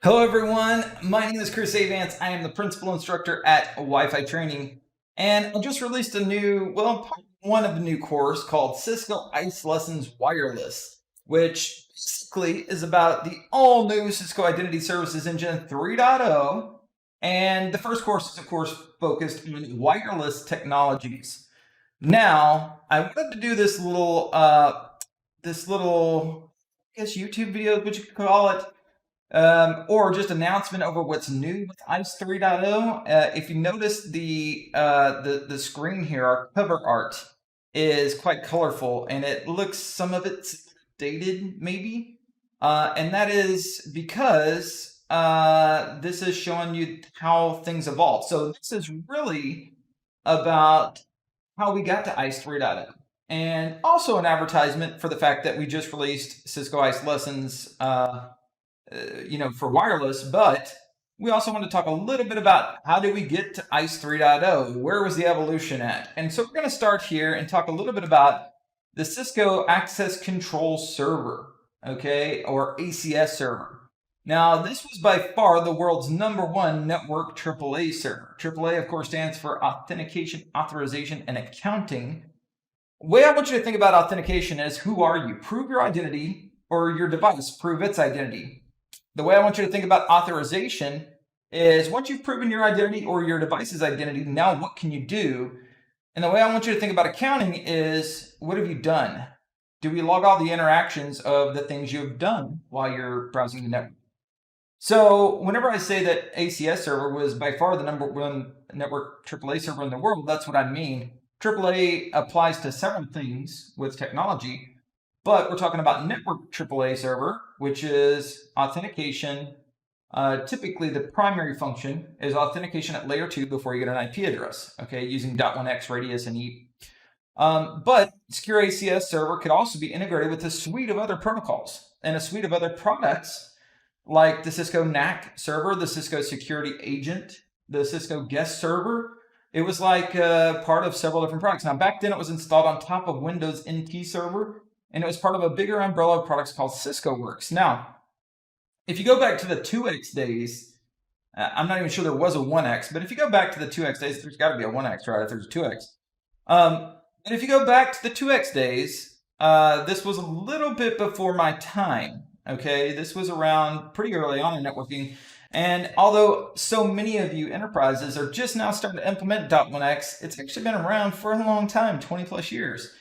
Hello everyone, my name is Chris Avance. I am the principal instructor at Wi-Fi Training, and I just released a new, one of the new course called Cisco ISE Lessons Wireless, which basically is about the all-new Cisco Identity Services Engine 3.0, and the first course is of course focused on wireless technologies. Now, I wanted to do this little, I guess YouTube video, what you could call it, or just announcement over what's new with ISE 3.0. If you notice the screen here, our cover art is quite colorful, and it looks, some of it's dated maybe, and that is because this is showing you how things evolve. So this is really about how we got to ISE 3.0. And also an advertisement for the fact that we just released Cisco ISE Lessons for wireless, but we also want to talk a little bit about how did we get to ISE 3.0? Where was the evolution at? And so we're going to start here and talk a little bit about the Cisco Access Control Server, okay, or ACS server. Now, this was by far the world's #1 network AAA server. AAA, of course, stands for Authentication, Authorization, and Accounting. The way I want you to think about authentication is, who are you? Prove your identity, or your device prove its identity. The way I want you to think about authorization is, once you've proven your identity or your device's identity, now what can you do? And the way I want you to think about accounting is, what have you done? Do we log all the interactions of the things you've done while you're browsing the network? So whenever I say that ACS server was by far the #1 network AAA server in the world, that's what I mean. AAA applies to several things with technology, but we're talking about network AAA server, which is authentication. Typically, the primary function is authentication at layer 2 before you get an IP address, okay, using .1x radius and E. But Secure ACS server could also be integrated with a suite of other protocols and a suite of other products, like the Cisco NAC server, the Cisco Security Agent, the Cisco Guest server. It was like part of several different products. Now, back then it was installed on top of Windows NT server, and it was part of a bigger umbrella of products called Cisco Works. Now, if you go back to the 2X days, I'm not even sure there was a 1X, but if you go back to the 2X days, there's got to be a 1X, right, if there's a 2X. And if you go back to the 2X days, this was a little bit before my time, okay? This was around pretty early on in networking. And although so many of you enterprises are just now starting to implement .1x, it's actually been around for a long time, 20 plus years.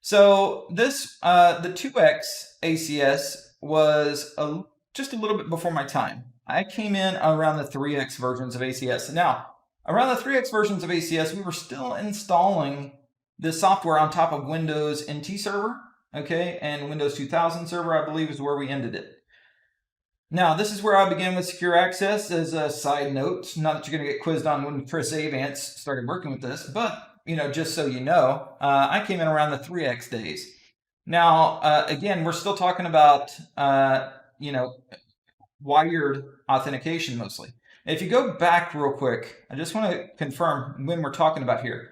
So this, the 2X ACS was just a little bit before my time. I came in around the 3X versions of ACS. Now, around the 3X versions of ACS, we were still installing the software on top of Windows NT server, okay, and Windows 2000 server, I believe, is where we ended it. Now, this is where I began with Secure Access. As a side note, not that you're going to get quizzed on when Chris Avance started working with this, but just so you know, I came in around the 3X days. Now, again, we're still talking about, wired authentication mostly. If you go back real quick, I just want to confirm when we're talking about here.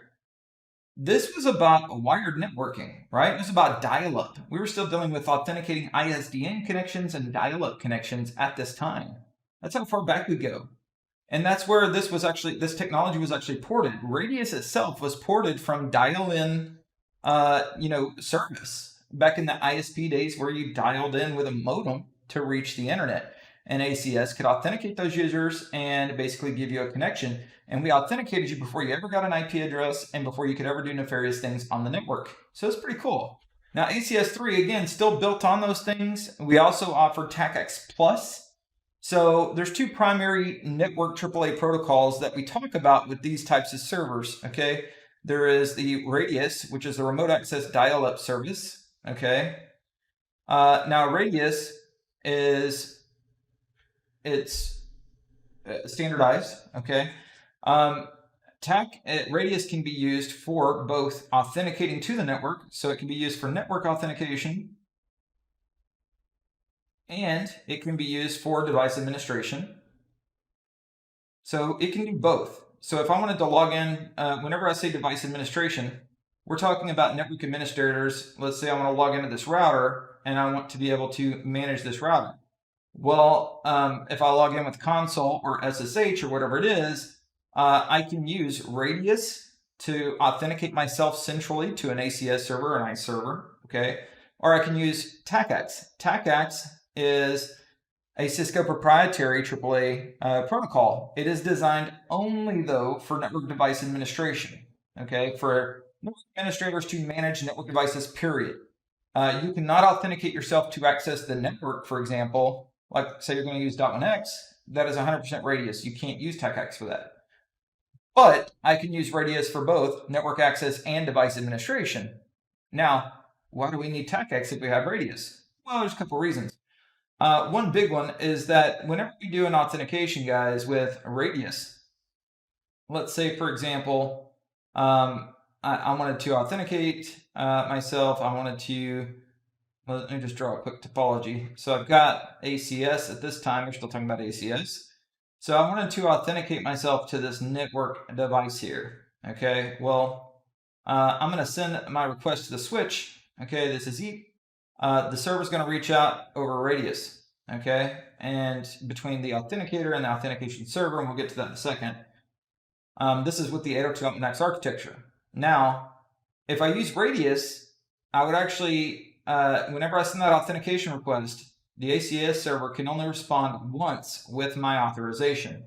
This was about wired networking, right? It was about dial-up. We were still dealing with authenticating ISDN connections and dial-up connections at this time. That's how far back we go. And that's where this technology was actually ported. Radius itself was ported from dial-in, service back in the ISP days, where you dialed in with a modem to reach the internet. And ACS could authenticate those users and basically give you a connection. And we authenticated you before you ever got an IP address and before you could ever do nefarious things on the network. So it's pretty cool. Now, ACS 3, again, still built on those things. We also offer TACX Plus. So there's two primary network AAA protocols that we talk about with these types of servers, okay? There is the Radius, which is the remote access dial-up service, okay? Now, Radius it's standardized, okay? Radius can be used for both authenticating to the network, so it can be used for network authentication, and it can be used for device administration. So it can do both. So if I wanted to log in, whenever I say device administration, we're talking about network administrators. Let's say I want to log into this router and I want to be able to manage this router. Well, if I log in with console or SSH or whatever it is, I can use Radius to authenticate myself centrally to an ACS server or an ISE server, okay? Or I can use TACACS. TACACS is a Cisco proprietary AAA protocol. It is designed only, though, for network device administration, okay? For network administrators to manage network devices, period. You cannot authenticate yourself to access the network, for example, like say you're going to use .1x, that is 100% Radius. You can't use TACACS for that. But I can use Radius for both network access and device administration. Now, why do we need TACACS if we have Radius? Well, there's a couple reasons. One big one is that whenever we do an authentication, guys, with Radius, let's say, for example, I wanted to authenticate myself. I wanted to, let me just draw a quick topology. So I've got ACS at this time. We're still talking about ACS. So I wanted to authenticate myself to this network device here. Okay, well, I'm going to send my request to the switch. Okay, this is EAP. The server's going to reach out over Radius. Okay, and between the authenticator and the authentication server, and we'll get to that in a second. This is with the 802.1x architecture. Now, if I use Radius, I would actually, whenever I send that authentication request, the ACS server can only respond once with my authorization,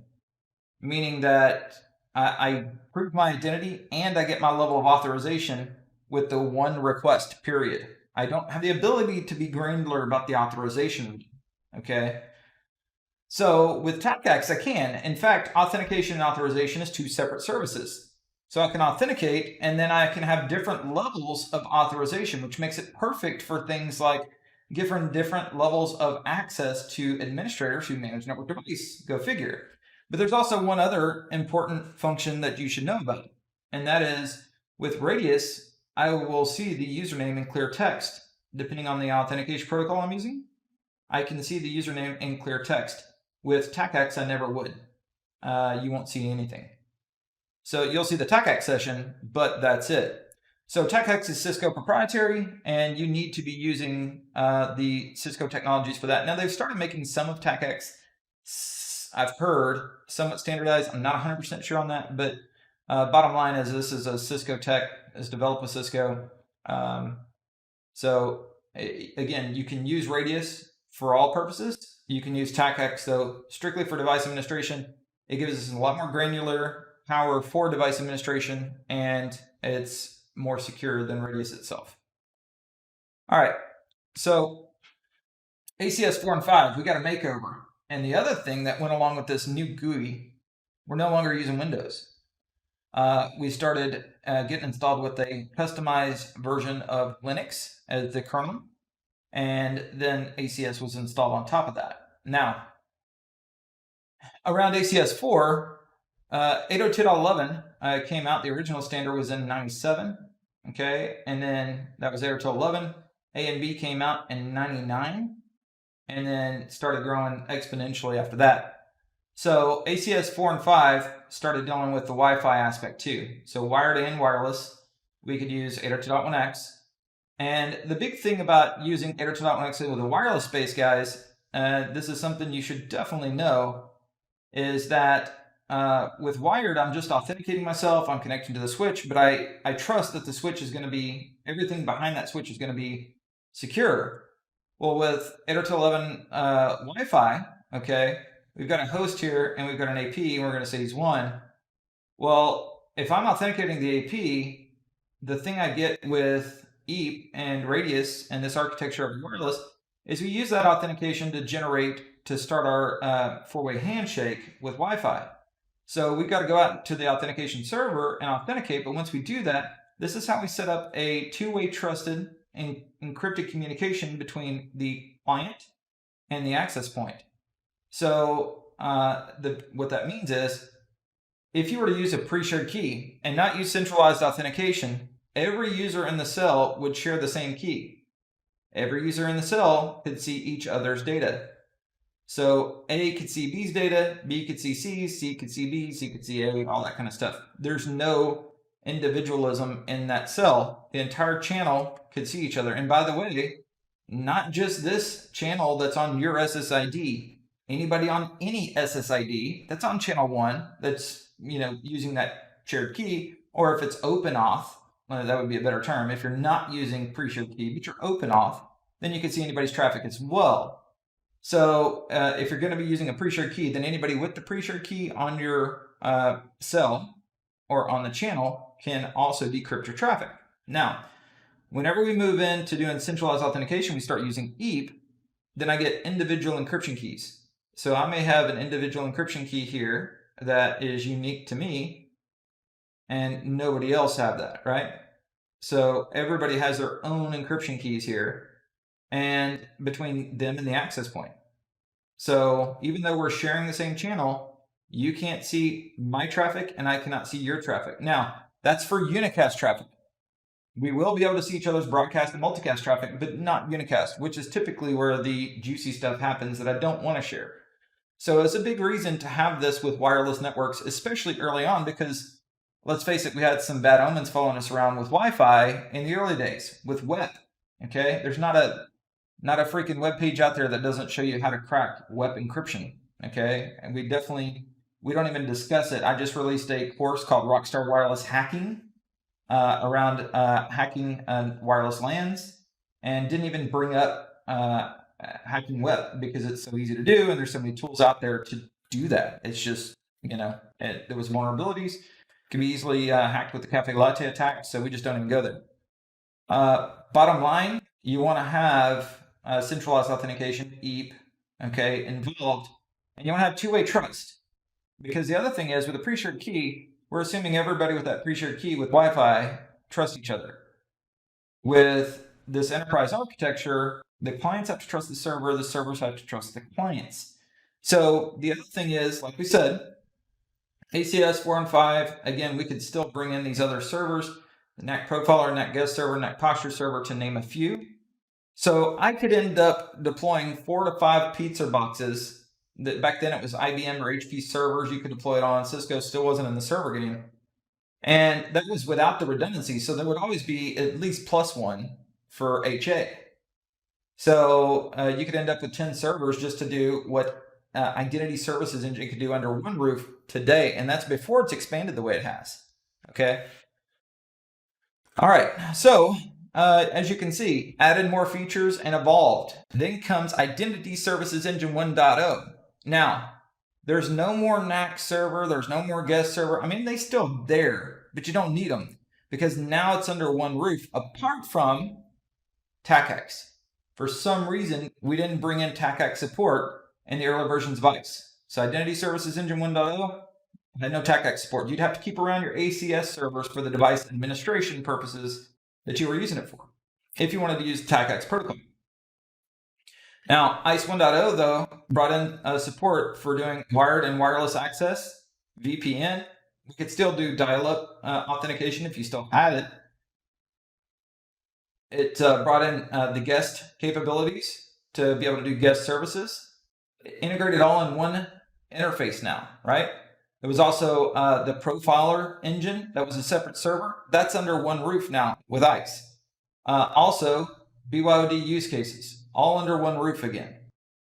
meaning that I prove my identity and I get my level of authorization with the one request, period. I don't have the ability to be granular about the authorization, okay? So with TACACS, I can. In fact, authentication and authorization is two separate services. So I can authenticate, and then I can have different levels of authorization, which makes it perfect for things like different levels of access to administrators who manage network device. Go figure. But there's also one other important function that you should know about, and that is with Radius, I will see the username in clear text. Depending on the authentication protocol I'm using, I can see the username in clear text. With TACACS, I never would. You won't see anything. So you'll see the TACACS session, but that's it. So TACACS is Cisco proprietary, and you need to be using the Cisco technologies for that. Now, they've started making some of TACACS, I've heard, somewhat standardized. I'm not 100% sure on that, but bottom line is this is a Cisco tech. It's developed with Cisco. So again, you can use Radius for all purposes. You can use TACACS, though, strictly for device administration. It gives us a lot more granular power for device administration, and it's more secure than Radius itself. All right, so ACS 4 and 5, we got a makeover. And the other thing that went along with this new GUI, we're no longer using Windows. We started getting installed with a customized version of Linux as the kernel, and then ACS was installed on top of that. Now, around ACS 4, 802.11 came out. The original standard was in 97, okay? And then that was 802.11. A and B came out in 99, and then started growing exponentially after that. So ACS 4 and 5 started dealing with the Wi-Fi aspect too. So wired and wireless, we could use 802.1x. And the big thing about using 802.1x with a wireless space, guys, this is something you should definitely know, is that with wired, I'm just authenticating myself, I'm connecting to the switch, but I trust that the switch is going to be, everything behind that switch is going to be secure. Well, with 802.11 Wi-Fi, okay, we've got a host here and we've got an AP, and we're going to say he's 1. Well, if I'm authenticating the AP, the thing I get with EAP and Radius and this architecture of wireless is we use that authentication to start our 4-way handshake with Wi-Fi. So we've got to go out to the authentication server and authenticate, but once we do that, this is how we set up a 2-way trusted and encrypted communication between the client and the access point. So what that means is, if you were to use a pre-shared key and not use centralized authentication, every user in the cell would share the same key. Every user in the cell could see each other's data. So A could see B's data, B could see C's, C could see B, C could see A, all that kind of stuff. There's no individualism in that cell. The entire channel could see each other. And by the way, not just this channel that's on your SSID. Anybody on any SSID that's on channel 1 that's using that shared key, or if it's open auth, that would be a better term. If you're not using pre-shared key, but you're open auth, then you can see anybody's traffic as well. So if you're going to be using a pre-shared key, then anybody with the pre-shared key on your cell or on the channel can also decrypt your traffic. Now, whenever we move into doing centralized authentication, we start using EAP, then I get individual encryption keys. So I may have an individual encryption key here that is unique to me, and nobody else have that, right? So everybody has their own encryption keys here, and between them and the access point. So even though we're sharing the same channel, you can't see my traffic and I cannot see your traffic. Now, that's for unicast traffic. We will be able to see each other's broadcast and multicast traffic, but not unicast, which is typically where the juicy stuff happens that I don't want to share. So it's a big reason to have this with wireless networks, especially early on, because let's face it, we had some bad omens following us around with Wi-Fi in the early days with web. Okay, there's not a freaking web page out there that doesn't show you how to crack web encryption. Okay, and we don't even discuss it. I just released a course called Rockstar Wireless Hacking around hacking wireless LANs, and didn't even bring up hacking web because it's so easy to do, and there's so many tools out there to do that. It's just, there was vulnerabilities. Can be easily hacked with the cafe latte attack, so we just don't even go there. Bottom line, you want to have centralized authentication, EAP, okay, involved, and you want to have two-way trust. Because the other thing is, with a pre-shared key, we're assuming everybody with that pre-shared key with Wi-Fi trust each other. With this enterprise architecture, the clients have to trust the servers have to trust the clients. So the other thing is, like we said, ACS 4 and 5, again, we could still bring in these other servers, the NAC Profiler, NAC Guest Server, NAC Posture Server, to name a few. So I could end up deploying 4 to 5 pizza boxes. That back then it was IBM or HP servers you could deploy it on. Cisco still wasn't in the server game. And that was without the redundancy. So there would always be at least +1 for HA. So you could end up with 10 servers just to do what Identity Services Engine could do under one roof today. And that's before it's expanded the way it has. Okay. All right. So as you can see, added more features and evolved. Then comes Identity Services Engine 1.0. Now, there's no more NAC server. There's no more guest server. I mean, they're still there, but you don't need them because now it's under one roof, apart from TACAX. For some reason, we didn't bring in TACAX support in the early versions of ISE. So Identity Services Engine 1.0 had no TACAX support. You'd have to keep around your ACS servers for the device administration purposes that you were using it for, if you wanted to use TACAX protocol. Now, ISE 1.0, though, brought in support for doing wired and wireless access, VPN. We could still do dial-up authentication if you still had it. It brought in the guest capabilities to be able to do guest services. It integrated all in one interface now, right? There was also the Profiler engine that was a separate server. That's under one roof now with ISE. Also, BYOD use cases, all under one roof again.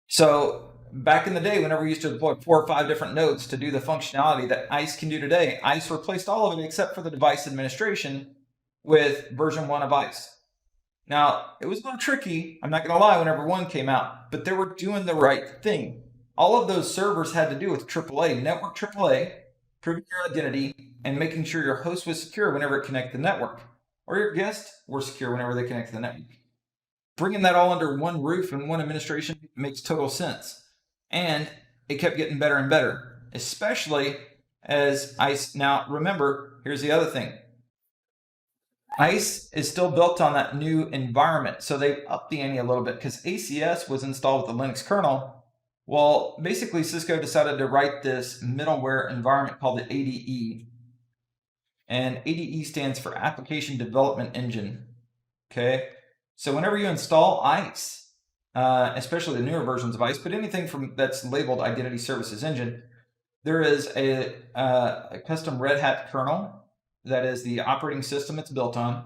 So back in the day, whenever we used to deploy 4 or 5 different nodes to do the functionality that ISE can do today, ISE replaced all of it except for the device administration with version 1 of ISE. Now, it was a little tricky, I'm not going to lie, whenever 1 came out, but they were doing the right thing. All of those servers had to do with AAA, network AAA, proving your identity, and making sure your host was secure whenever it connected to the network, or your guests were secure whenever they connect to the network. Bringing that all under one roof and one administration makes total sense. And it kept getting better and better, especially as ISE. Now, remember, here's the other thing. ISE is still built on that new environment, so they've upped the ante a little bit because ACS was installed with the Linux kernel. Well, basically, Cisco decided to write this middleware environment called the ADE. And ADE stands for Application Development Engine. Okay? So whenever you install ISE, especially the newer versions of ISE, but anything from that's labeled Identity Services Engine, there is a custom Red Hat kernel that is the operating system it's built on.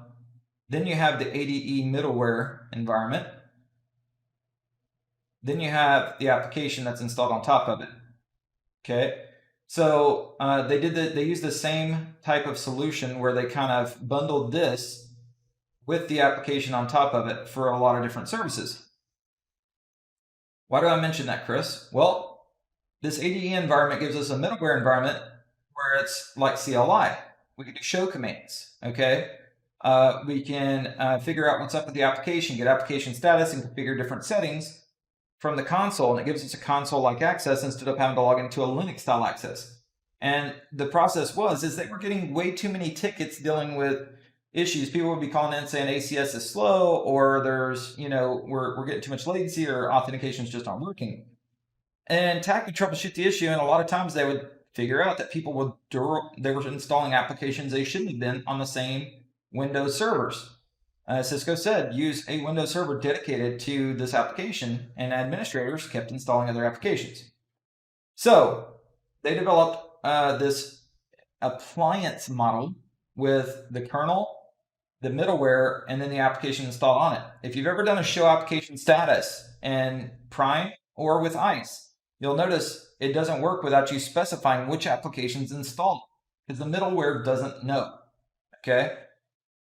Then you have the ADE middleware environment. then you have the application that's installed on top of it. Okay, so they used the same type of solution where they kind of bundled this with the application on top of it for a lot of different services. Why do I mention that, Chris? Well, this ADE environment gives us a middleware environment where it's like CLI. We can do show commands, okay? We can figure out what's up with the application, get application status, and configure different settings from the console, and it gives us a console-like access instead of having to log into a Linux-style access. And the process is they were getting way too many tickets dealing with issues. People would be calling in saying ACS is slow, or there's, we're getting too much latency, or authentications just aren't working. And TAC would troubleshoot the issue, and a lot of times they would figure out that people were installing applications they shouldn't have been on the same Windows servers. Cisco said, use a Windows server dedicated to this application, and administrators kept installing other applications. So they developed this appliance model with the kernel, the middleware, and then the application installed on it. If you've ever done a show application status in Prime or with ISE, you'll notice it doesn't work without you specifying which application's installed, because the middleware doesn't know. Okay,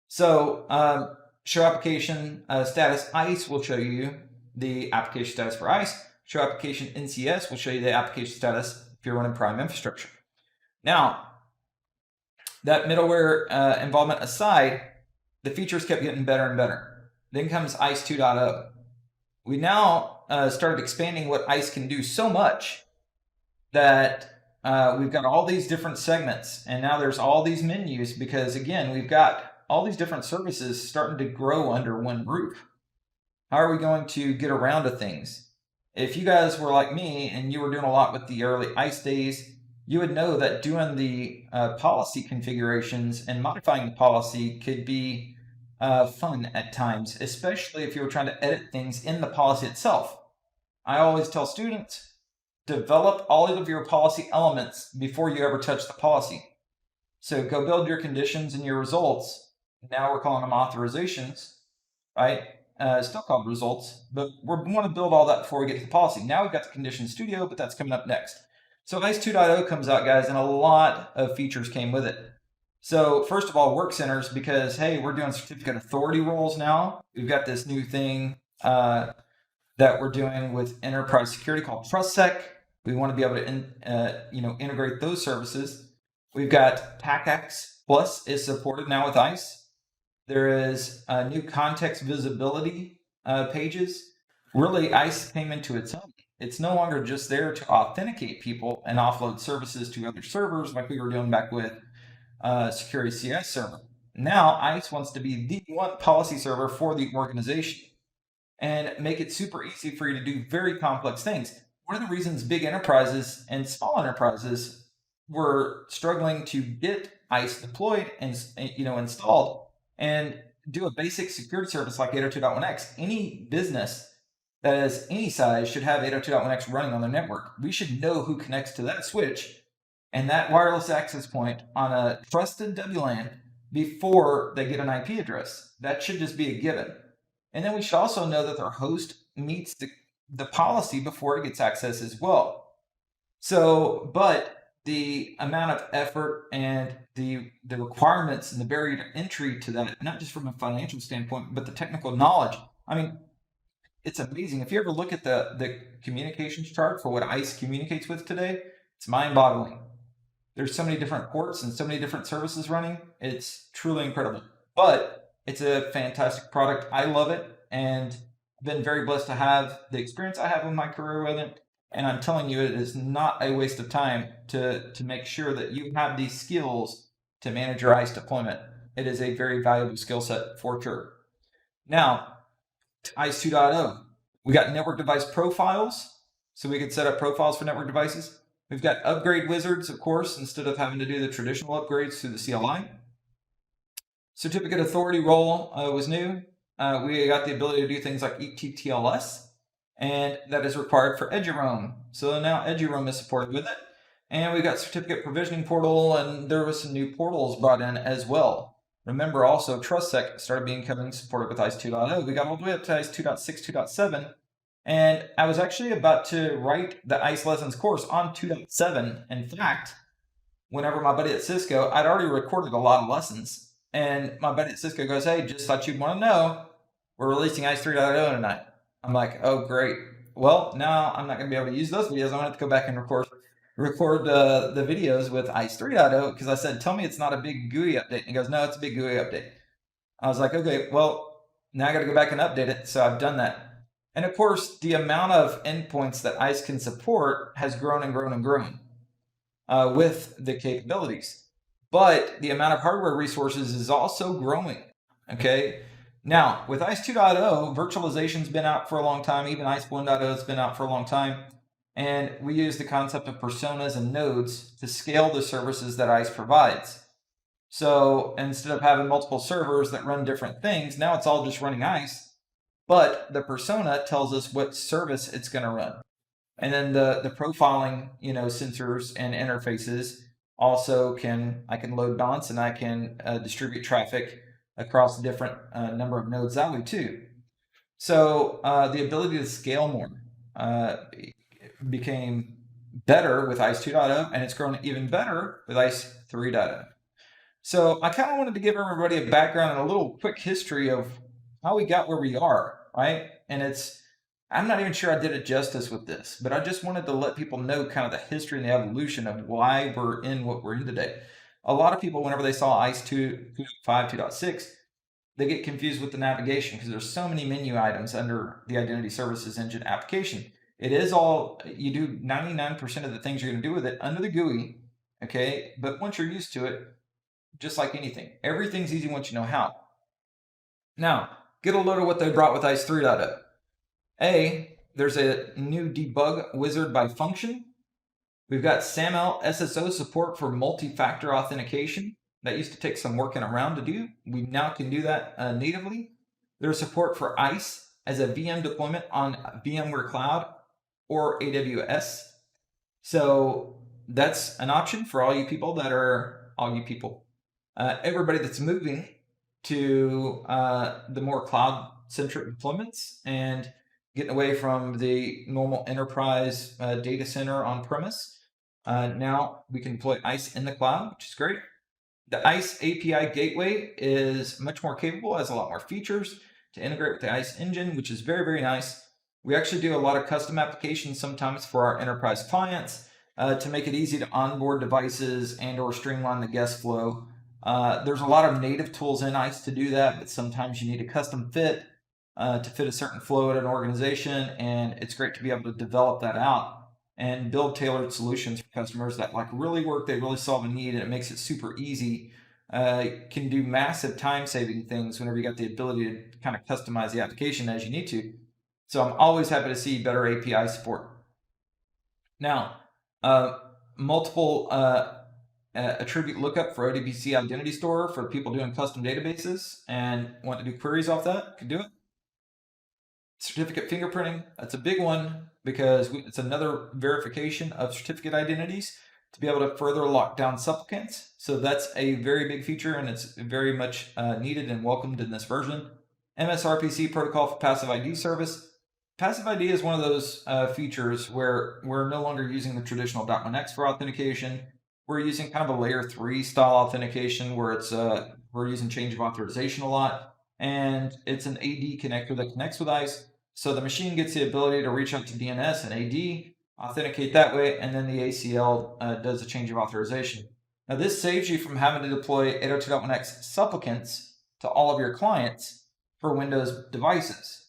so show application status ISE will show you the application status for ISE. Show application NCS will show you the application status if you're running Prime infrastructure. Now, that middleware involvement aside, the features kept getting better and better. Then comes ISE 2.0. We now started expanding what ISE can do so much that we've got all these different segments, and now there's all these menus because, again, we've got all these different services starting to grow under one roof. How are we going to get around to things? If you guys were like me and you were doing a lot with the early ISE days, you would know that doing the policy configurations and modifying the policy could be fun at times, especially if you were trying to edit things in the policy itself. I always tell students, develop all of your policy elements before you ever touch the policy. So go build your conditions and your results. Now we're calling them authorizations, right? Still called results, but we want to build all that before we get to the policy. Now we've got the condition studio, but that's coming up next. So ISE 2.0 comes out, guys, and a lot of features came with it. So first of all, work centers, because, hey, we're doing certificate authority roles now. We've got this new thing that we're doing with enterprise security called TrustSec. We want to be able to integrate those services. We've got TACX Plus is supported now with ISE. There is new context visibility pages. Really, ISE came into its own. It's no longer just there to authenticate people and offload services to other servers like we were doing back with Secure ACS server. Now, ISE wants to be the one policy server for the organization and make it super easy for you to do very complex things. One of the reasons big enterprises and small enterprises were struggling to get ISE deployed and installed and do a basic security service like 802.1x, any business that is any size should have 802.1x running on their network. We should know who connects to that switch and that wireless access point on a trusted WLAN before they get an IP address. That should just be a given. And then we should also know that their host meets the policy before it gets access as well. So, but the amount of effort and the requirements and the barrier to entry to that, not just from a financial standpoint, but the technical knowledge. I mean, it's amazing. If you ever look at the communications chart for what ISE communicates with today, it's mind-boggling. There's so many different ports and so many different services running. It's truly incredible. But it's a fantastic product. I love it, and I've been very blessed to have the experience I have in my career with it. And I'm telling you, it is not a waste of time to make sure that you have these skills to manage your ISE deployment. It is a very valuable skill set for sure. Now, ISE 2.0. We got network device profiles, so we could set up profiles for network devices. We've got upgrade wizards, of course, instead of having to do the traditional upgrades through the CLI. Certificate authority role was new. We got the ability to do things like ETTLS, and that is required for eduroam. So now eduroam is supported with it. And we've got certificate provisioning portal, and there was some new portals brought in as well. Remember also, TrustSec started becoming supported with ISE 2.0. We got all the way up to ISE 2.6, 2.7, And I was actually about to write the ISE lessons course on 2.7. In fact, whenever my buddy at Cisco, I'd already recorded a lot of lessons. And my buddy at Cisco goes, "Hey, just thought you'd want to know, we're releasing ISE 3.0 tonight." I'm like, "Oh, great. Well, now I'm not going to be able to use those videos. I'm going to have to go back and record the videos with ISE 3.0 because I said, tell me it's not a big GUI update." And he goes, "No, it's a big GUI update." I was like, "Okay, well, now I got to go back and update it." So I've done that. And of course, the amount of endpoints that ISE can support has grown and grown and grown with the capabilities. But the amount of hardware resources is also growing. Okay. Now, with ISE 2.0, virtualization's been out for a long time. Even ISE 1.0 has been out for a long time. And we use the concept of personas and nodes to scale the services that ISE provides. So instead of having multiple servers that run different things, now it's all just running ISE. But the persona tells us what service it's going to run. And then the profiling, sensors and interfaces also I can load balance and I can distribute traffic across a different number of nodes that way too. So the ability to scale more became better with ISE 2.0, and it's grown even better with ISE 3.0. So I kind of wanted to give everybody a background and a little quick history of how we got where we are, right? And I'm not even sure I did it justice with this, but I just wanted to let people know kind of the history and the evolution of why we're in what we're in today. A lot of people, whenever they saw ISE 2.5, 2.6, they get confused with the navigation because there's so many menu items under the Identity Services Engine application. It is all, you do 99% of the things you're going to do with it under the GUI, okay? But once you're used to it, just like anything, everything's easy once you know how. Now, get a load of what they brought with ISE 3.0. There's a new debug wizard by function. We've got SAML SSO support for multi-factor authentication. That used to take some working around to do. We now can do that natively. There's support for ISE as a VM deployment on VMware Cloud or AWS. So that's an option for all you people everybody that's moving to the more cloud-centric deployments and getting away from the normal enterprise data center on-premise. Now we can deploy ISE in the cloud, which is great. The ISE API gateway is much more capable, has a lot more features to integrate with the ISE engine, which is very, very nice. We actually do a lot of custom applications sometimes for our enterprise clients to make it easy to onboard devices and or streamline the guest flow. There's a lot of native tools in ISE to do that, but sometimes you need a custom fit to fit a certain flow at an organization, and it's great to be able to develop that out and build tailored solutions for customers that really work, they really solve a need, and it makes it super easy. Can do massive time-saving things whenever you got the ability to kind of customize the application as you need to. So I'm always happy to see better API support. Now, multiple attribute lookup for ODBC Identity Store for people doing custom databases and want to do queries off that, can do it. Certificate fingerprinting, that's a big one because it's another verification of certificate identities to be able to further lock down supplicants. So that's a very big feature, and it's very much needed and welcomed in this version. MSRPC protocol for passive ID service. Passive ID is one of those features where we're no longer using the traditional .1x for authentication. We're using kind of a layer 3 style authentication where we're using change of authorization a lot, and it's an AD connector that connects with ISE. So the machine gets the ability to reach out to DNS and AD, authenticate that way, and then the ACL does a change of authorization. Now this saves you from having to deploy 802.1x supplicants to all of your clients for Windows devices.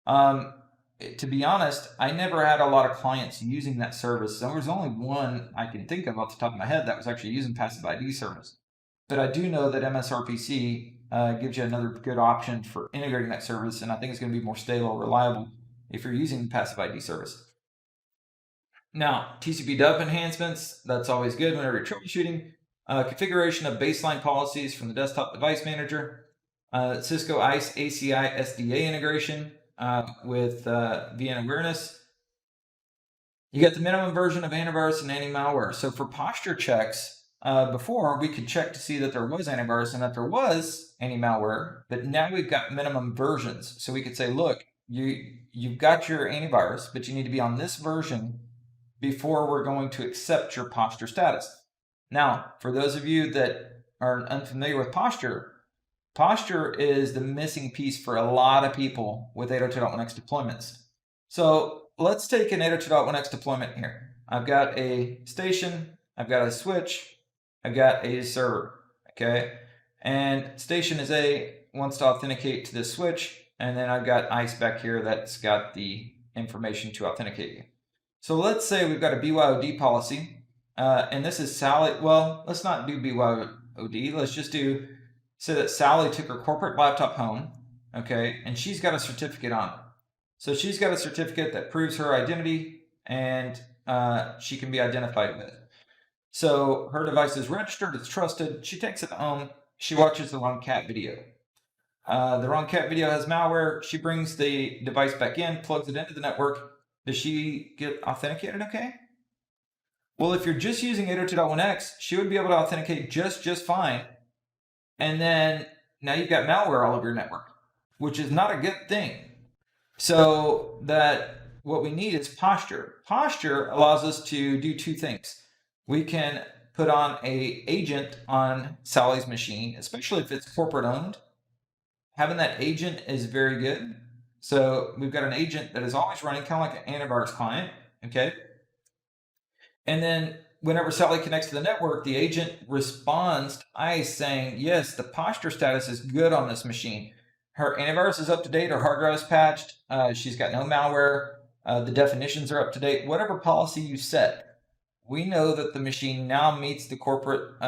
To be honest, I never had a lot of clients using that service. There was only one I can think of off the top of my head that was actually using passive ID service. But I do know that MSRPC gives you another good option for integrating that service, and I think it's going to be more stable, reliable if you're using the passive ID service. Now, TCP DUP enhancements, that's always good whenever you're troubleshooting. Configuration of baseline policies from the desktop device manager. Cisco ISE ACI SDA integration with VN awareness. You get the minimum version of antivirus and anti-malware. So for posture checks, before we could check to see that there was antivirus and that there was anti-malware, but now we've got minimum versions. So we could say, look, you've got your antivirus, but you need to be on this version before we're going to accept your posture status. Now, for those of you that are unfamiliar with posture, posture is the missing piece for a lot of people with 802.1x deployments. So let's take an 802.1x deployment here. I've got a station, I've got a switch, I've got a server, okay? And station is wants to authenticate to this switch, and then I've got ISE back here that's got the information to authenticate you. So let's say we've got a BYOD policy, and this is Sally. Well, let's not do BYOD. Let's just say that Sally took her corporate laptop home, okay, and she's got a certificate on it. So she's got a certificate that proves her identity, and she can be identified with it. So her device is registered, it's trusted. She takes it home. She watches the wrong cat video. The wrong cat video has malware. She brings the device back in, plugs it into the network. Does she get authenticated okay? Well, if you're just using 802.1x, she would be able to authenticate just fine. And then now you've got malware all over your network, which is not a good thing. So what we need is posture. Posture allows us to do two things. We can put on an agent on Sally's machine, especially if it's corporate owned. Having that agent is very good. So we've got an agent that is always running, kind of like an antivirus client, okay? And then whenever Sally connects to the network, the agent responds to ISE saying, yes, the posture status is good on this machine. Her antivirus is up to date, her hard drive is patched, she's got no malware, the definitions are up to date. Whatever policy you set, we know that the machine now meets the corporate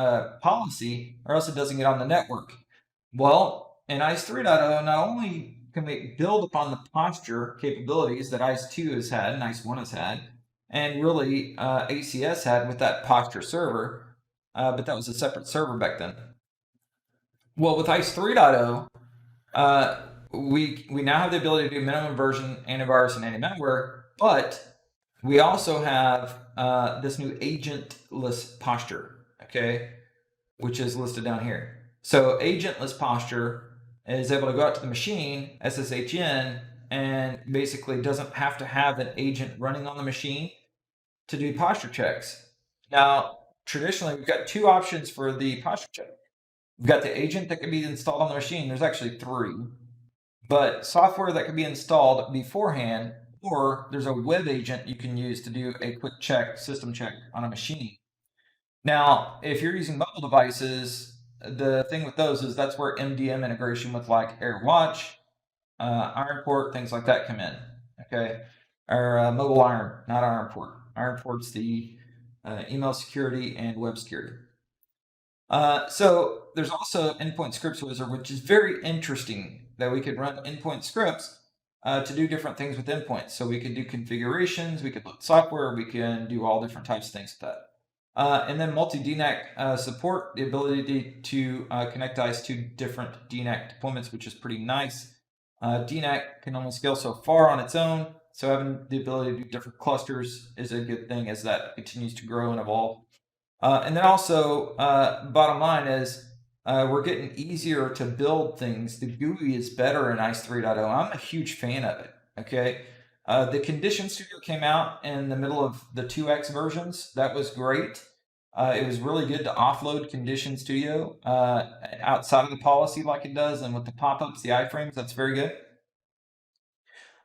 policy, or else it doesn't get on the network. Well, in ISE 3.0, not only can we build upon the posture capabilities that ISE 2 has had and ISE 1 has had, and really ACS had with that posture server, but that was a separate server back then. Well, with ISE 3.0, we now have the ability to do minimum version antivirus and anti-malware, but we also have this new agentless posture, okay, which is listed down here. So agentless posture is able to go out to the machine, SSH in, and basically doesn't have to have an agent running on the machine to do posture checks. Now, traditionally, we've got two options for the posture check. We've got the agent that can be installed on the machine. There's actually three, but software that can be installed beforehand, or there's a web agent you can use to do a quick check, system check on a machine. Now, if you're using mobile devices, the thing with those is that's where MDM integration with like AirWatch, IronPort, things like that come in, okay? Or Mobile Iron, not IronPort. IronPort's the email security and web security. So there's also Endpoint Scripts Wizard, which is very interesting that we could run endpoint scripts to do different things with endpoints. So we could do configurations, we could load software, we can do all different types of things with that. And then multi-DNAC support, the ability to connect ISE to different DNAC deployments, which is pretty nice. DNAC can only scale so far on its own, so having the ability to do different clusters is a good thing as that continues to grow and evolve. And then also, bottom line is, we're getting easier to build things. The GUI is better in ISE 3.0. I'm a huge fan of it, okay? The Condition Studio came out in the middle of the 2X versions. That was great. It was really good to offload Condition Studio outside of the policy like it does, and with the pop-ups, the iframes, that's very good.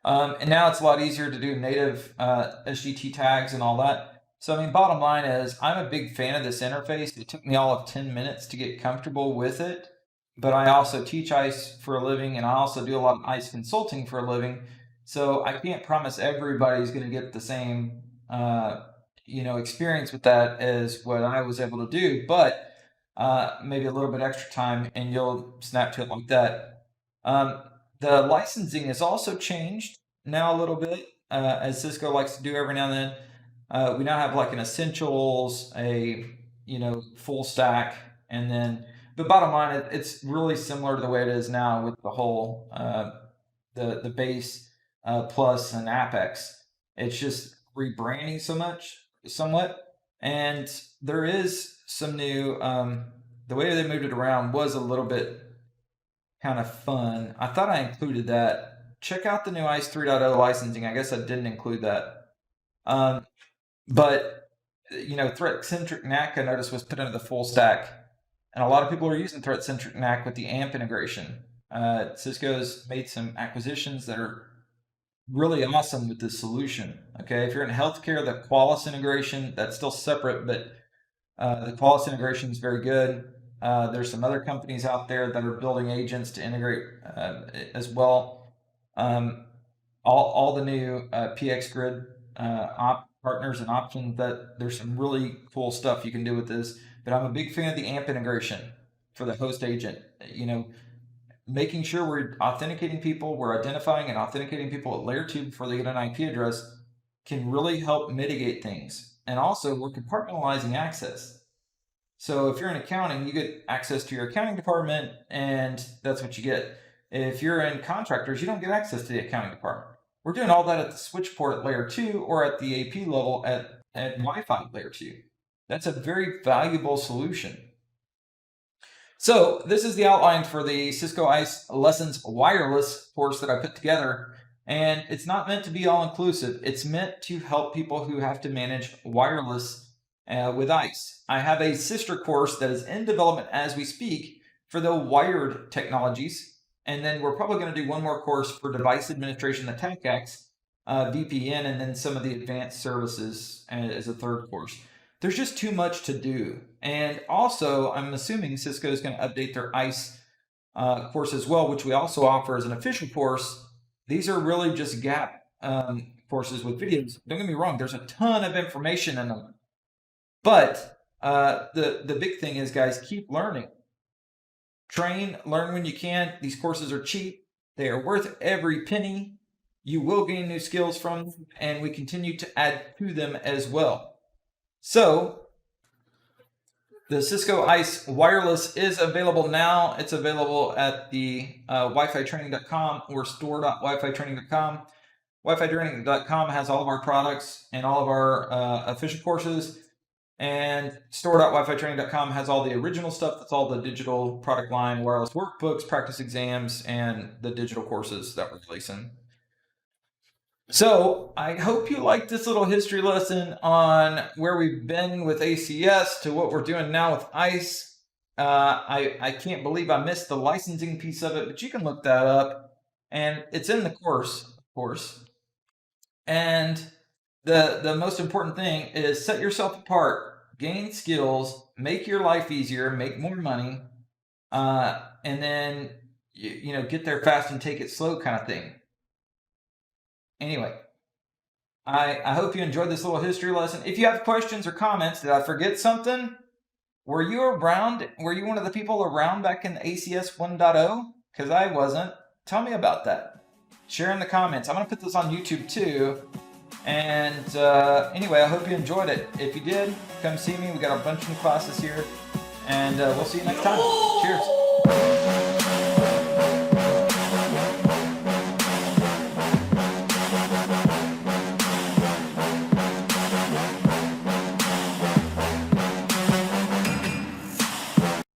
And now it's a lot easier to do native SGT tags and all that. So, I mean, bottom line is, I'm a big fan of this interface. It took me all of 10 minutes to get comfortable with it, but I also teach ISE for a living, and I also do a lot of ISE consulting for a living. So I can't promise everybody's going to get the same, experience with that as what I was able to do, but maybe a little bit extra time, and you'll snap to it like that. The licensing has also changed now a little bit, as Cisco likes to do every now and then. We now have like an essentials, a full stack, and then the bottom line, it's really similar to the way it is now with the whole the base plus and Apex. It's just rebranding somewhat, and there is some new. The way they moved it around was a little bit kind of fun. I thought I included that check out the new ISE 3.0 licensing. I guess I didn't include that. But, you know, threat-centric NAC, I noticed, was put into the full stack. And a lot of people are using threat-centric NAC with the AMP integration. Cisco's made some acquisitions that are really awesome with this solution. Okay, if you're in healthcare, the Qualys integration, that's still separate, but the Qualys integration is very good. There's some other companies out there that are building agents to integrate as well. All the new PX Grid partners and options, that there's some really cool stuff you can do with this. But I'm a big fan of the AMP integration for the host agent. You know, making sure we're authenticating people, we're identifying and authenticating people at layer 2 before they get an IP address can really help mitigate things. And also, we're compartmentalizing access. So if you're in accounting, you get access to your accounting department, and that's what you get. If you're in contractors, you don't get access to the accounting department. We're doing all that at the switch port at layer 2 or at the AP level at Wi-Fi layer 2. That's a very valuable solution. So this is the outline for the Cisco ISE Lessons Wireless course that I put together. And it's not meant to be all-inclusive. It's meant to help people who have to manage wireless with ISE. I have a sister course that is in development as we speak for the wired technologies. And then we're probably going to do one more course for device administration, attack acts, VPN, and then some of the advanced services as a third course. There's just too much to do. And also, I'm assuming Cisco is going to update their ISE course as well, which we also offer as an official course. These are really just gap courses with videos. Don't get me wrong, there's a ton of information in them. But the big thing is, guys, keep learning. Train, learn when you can. These courses are cheap. They are worth every penny. You will gain new skills from them, and we continue to add to them as well. So, the Cisco ISE Wireless is available now. It's available at the wifitraining.com or store.wifitraining.com. Wifitraining.com has all of our products and all of our official courses. And store.wifitraining.com has all the original stuff. That's all the digital product line, wireless workbooks, practice exams, and the digital courses that we're releasing. So I hope you liked this little history lesson on where we've been with ACS to what we're doing now with ISE. I can't believe I missed the licensing piece of it, but you can look that up. And it's in the course, of course. And the most important thing is set yourself apart, gain skills, make your life easier, make more money, and then you know, get there fast and take it slow kind of thing. Anyway, I hope you enjoyed this little history lesson. If you have questions or comments, did I forget something? Were you around? Were you one of the people around back in ACS 1.0? Because I wasn't. Tell me about that. Share in the comments. I'm going to put this on YouTube too. And anyway, I hope you enjoyed it. If you did, come see me. We got a bunch of new classes here. And we'll see you next time. Cheers.